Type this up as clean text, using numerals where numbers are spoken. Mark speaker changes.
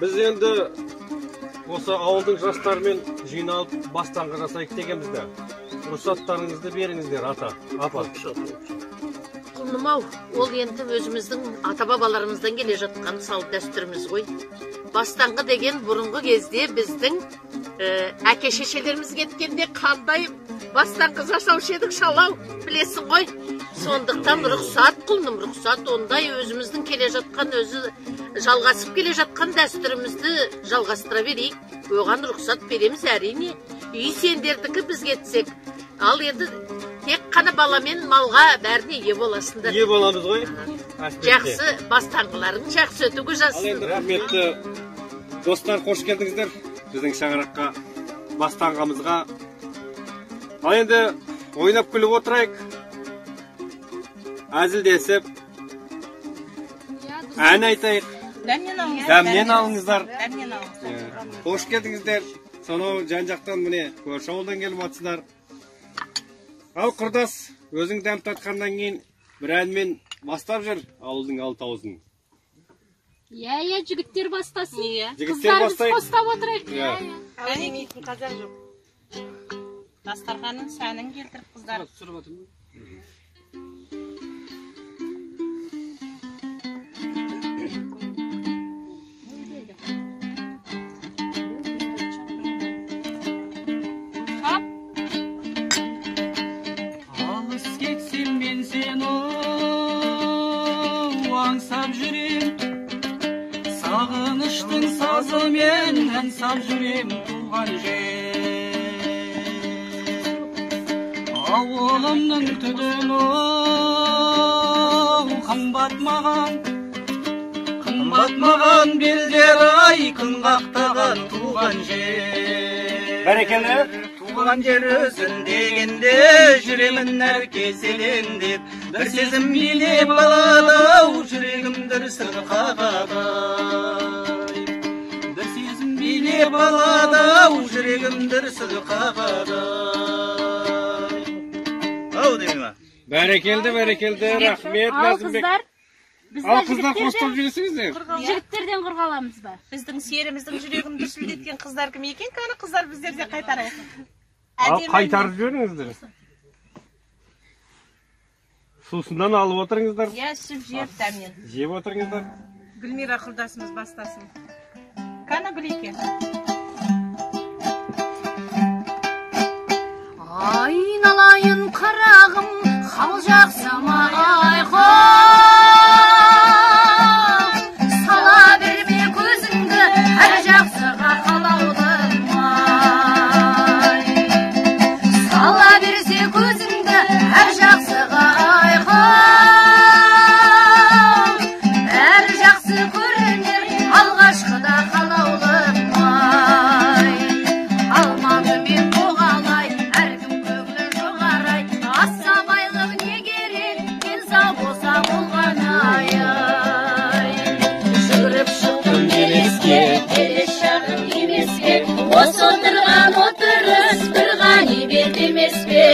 Speaker 1: Біз енді осы ауылдың жастарымен жиналып бастаңғы жасайық дегенбіз де. Рұқсаттарыңызды беріңіздер, апа.
Speaker 2: Құлным-ау, ол енді өзіміздің ата-бабаларымыздан келе жатқан салт дәстүріміз ғой. Бастаңғы деген бұрынғы кезде біздің әке-шешелеріміз кеткенде қандай бастаңғы жасаушы едік шалау, білесің ғой. Сондықтан рұқсат, құлным, рұқсат, ондай өзіміздің келе жатқан, өзі жалғасып келе жатқан дәстүрімізді жалғастыра берейік. Оған рұқсат береміз әрине. Үй сендердікі біз кетсек. Ал енді тек қана баламен малға бәріне ие боласыңдар.
Speaker 1: Ие боламыз ғой.
Speaker 2: Жақсы, бастаңғыларың жақсы өтуге жазсын.
Speaker 1: Ал енді рахметті достар, қош келдіңіздер біздің шаңыраққа, бастаңғамызға. Ал енді ойнап күліп отырайық, әзілдесіп, ән айтайық. Дәмнен алыңыздар. Қош келдіңіздер. Сонау жан-жақтан міне көрші ауылдан келіп атсыздар. Ал құрдас, өзің дәм татқаннан кейін бір әнмен бастап жүр ауылдың алтауызын.
Speaker 3: Иә, жігіттер бастасын.
Speaker 1: Жігіттер бастайық.
Speaker 3: Қыздар біз қостап отырайық.
Speaker 2: Әуремейтін қазақ жоқ.
Speaker 4: Дастарханның сәнін келтіріп қыздар.
Speaker 5: Алыс кетсем мен сені аңсап жүрем, сағыныштың сазымен ән сап жүрем туған жер. Ауылымның түтіні қымбат маған белдер ай күн қақтаған туған жер.
Speaker 1: Бәрекелді.
Speaker 5: Туған жер өзін дегенде жүремін әр кеселендеп, бір сезім билеп алады-ау жүрегім дүрсіл қағады. Бір сезім билеп алады-ау жүрегім дүрсіл қағады. Ау деймін ма?
Speaker 1: Бәрекелді, рахмет Назымбек. Ал қыздар қостап жүресіңіздер?
Speaker 3: Жігіттерден қырғаламыз ба?
Speaker 4: Біздің серіміздің жүрегін дүрсілдеткен қыздар кім екен? Кәні қыздар біздерде қайтарайық.
Speaker 1: Ал қайтарып жіберіңіздер. Сусындан алып отырыңыздар.
Speaker 4: Иә, сүп жеп дәмнен.
Speaker 1: Жеп отырыңыздар.
Speaker 4: Гүлмира құрдасымыз бастасын. Кәні Гүлеке.
Speaker 3: Айналайын қарағым, хал жақсама айқы. Сала берме көзіңді, әр жақсыға қалаудың май. Сала берсе көзіңді, әр жақсыға айқы. Әр жақсы көрінер, алғашқыда қалаудың май. Алмады мен қоғалай, әркім көңілі жоғарай. Аса байлық не керек, денсау болса болғаны-ай. Жүріп шықтым белеске, белес шағым емес пе? Осы отырған отырыс бір ғанибет емес пе?